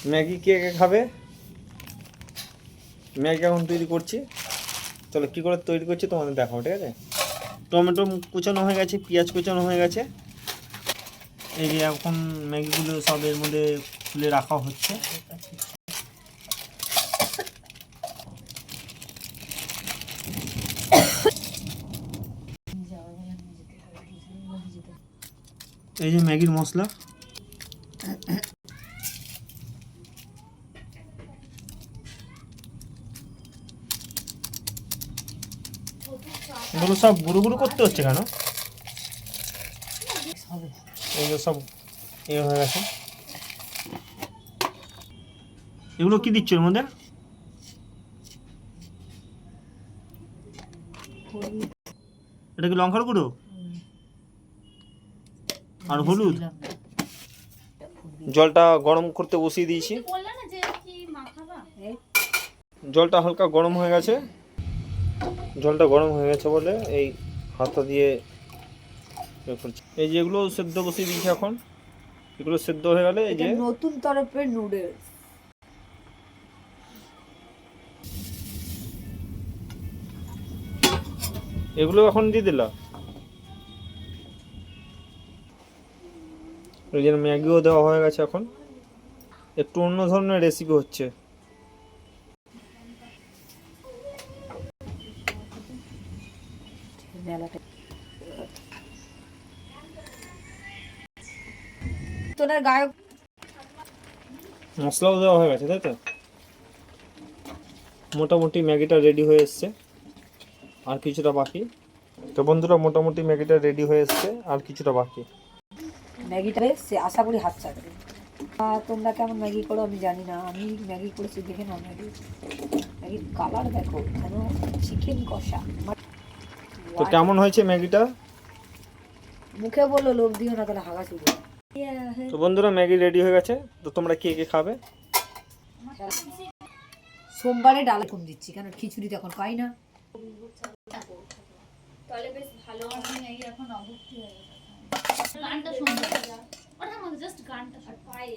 Maggi কে কে খাবে? Maggi এখন তৈরি করছি। চলো কী করে তৈরি করছি তোমাদের দেখাও, ঠিক আছে? টমেটো কুচানো হয়ে গেছে, পেঁয়াজ কুচানো হয়ে গেছে। এই যে এখন ম্যাগিগুলো সব এর মধ্যে খুলে রাখা হচ্ছে। এই যে ম্যাগির মশলা, এগুলো সব গুঁড়ো গুঁড়ো করতে হচ্ছে কেন? এগুলো সব এ হয়ে গেছে। এগুলো কি দিচ্ছ এর মধ্যে? এটা কি লঙ্কার গুঁড়ো আর হলুদ? জলটা গরম করতে বসিয়ে দিয়েছি। জলটা হালকা গরম হয়ে গেছে। জলটা গরম হয়ে গেছে বলে এই হাতটা দিয়ে এই যে এগুলো সেদ্ধ বসিয়ে দিয়েছি এখন। এগুলো সেদ্ধ হয়ে গেলে এই যে নতুন তরফের নুডলস, এগুলো এখন দিয়ে দিলাম। ওই জন্য ম্যাগিও দেওয়া হয়ে গেছে। এখন একটু অন্য ধরনের রেসিপি হচ্ছে। তোনার গায়ক মশলাও দেওয়া হয়ে গেছে, তাই তো? মোটামুটি ম্যাগিটা রেডি হয়ে এসছে, আর কিছুটা বাকি। তো বন্ধুরা মোটামুটি ম্যাগিটা রেডি হয়ে এসছে, আর কিছুটা বাকি। ম্যাগিটা সে আশা করি হাত চাটবে। তোমরা কেমন ম্যাগি করো আমি জানি না, আমি ম্যাগি করেছি দেখে না। ম্যাগির কালার দেখো, যেন চিকেন কষা। তো কেমন হয়েছে ম্যাগিটা? মুখে বললো লোভ দিও না, তাহলে হাগা শুরু। তো বন্ধুরা ম্যাগি রেডি হয়ে গেছে। তো তোমরা কে কে খাবে? সোমবারে ডাল কম দিচ্ছি, কেন খিচুড়ি তো এখন পাই না। তাহলে বেশ ভালো হবে। ম্যাগি এখন অভুক্তি হয়ে গেছে। গানটা শুনতে ওটা আমাদের জাস্ট গানটা পাই।